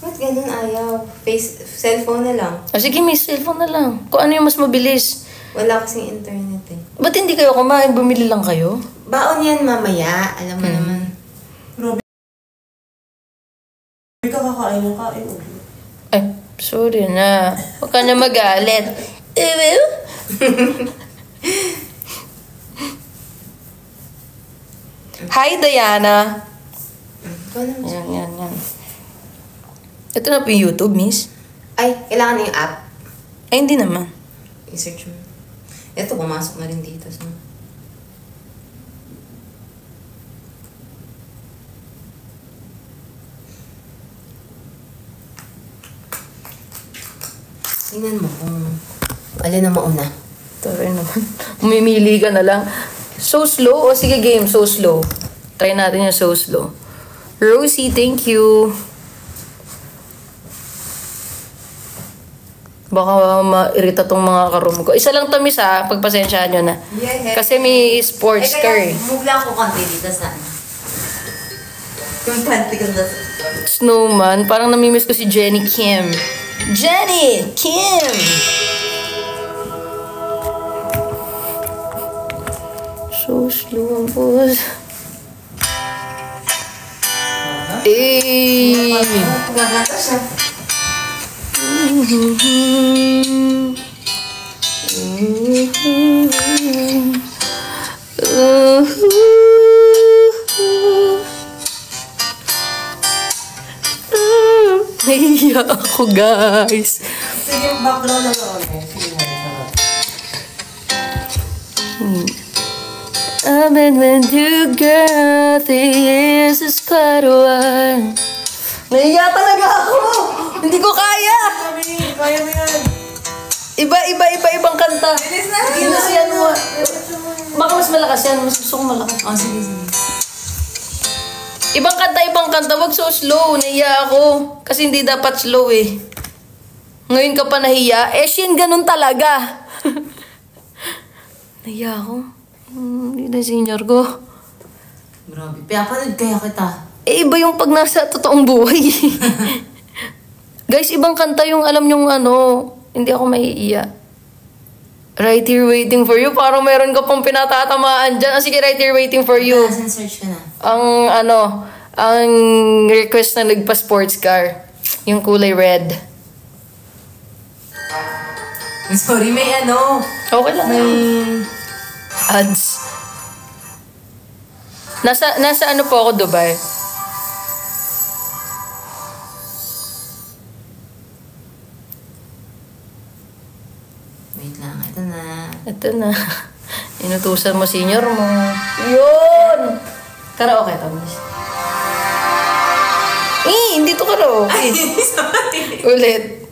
Ba't ganun ayaw? Cellphone na lang. O sige, may cellphone na lang. Kung ano yung mas mabilis. Wala kasing internet eh. Ba't hindi kayo kumain? Bumili lang kayo? Baon yan mamaya. Alam mo naman. Robby ka kakain ng kain. Ay, sorry na. Huwag ka na magalit. Hi, Diana. Yan. Ito na po yung YouTube, miss. Ay, kailangan na yung app. Ay, hindi naman. I-search mo. Ito, pumasok na rin dito. So. Tingnan mo kung alin na mauna. Tara naman. Umimili ka na lang. So slow? O sige game, so slow. Try natin yung so slow. Rosie, thank you. Baka ma-irita tong mga karoom ko. Isa lang to, miss, ha? Pagpasensyahan nyo na. Yeah. Kasi may sports car eh. Move lang ako konti dito sa kung panty ka na. Snowman. Parang namimiss ko si Jenny Kim. Jenny Kim! So slow ang boss. Eh! Pagkakata siya. Naiiyak ako, guys. Sige, background na lang. Sige, I've been with you, girl, 3 years is quite a while. Naiiyak talaga ako! Hindi ko kaya! Kaya mo yan. Ibang kanta. Bilis na! Bilis yan mo. Baka mas malakas yan. Mas gusto kong malakas. Oh, sige. Ibang kanta. Wag so slow. Naiya ako. Kasi hindi dapat slow eh. Ngayon ka pa nahiya. Eh, Shin, ganun talaga. Naiya ako. Hindi na senior ko. Grabe. Pinapanood kaya kita. Eh, iba yung pag nasa totoong buhay. Guys, ibang kanta yung alam nyong ano. Hindi ako maiiya. Right here waiting for you. Parang meron ka pang pinatatamaan dyan. Sige, right here waiting for you. Search ka na. Ang request na nagpa-sports car. Yung kulay red. Sorry, may ano. Okay lang. May Ads. Nasa ano po ako, Dubai? Wait lang, ito na. Ito na. Inutusan mo senior mo. Yun! Karaoke to, miss. Hindi to karaoke. Sorry. Ulit.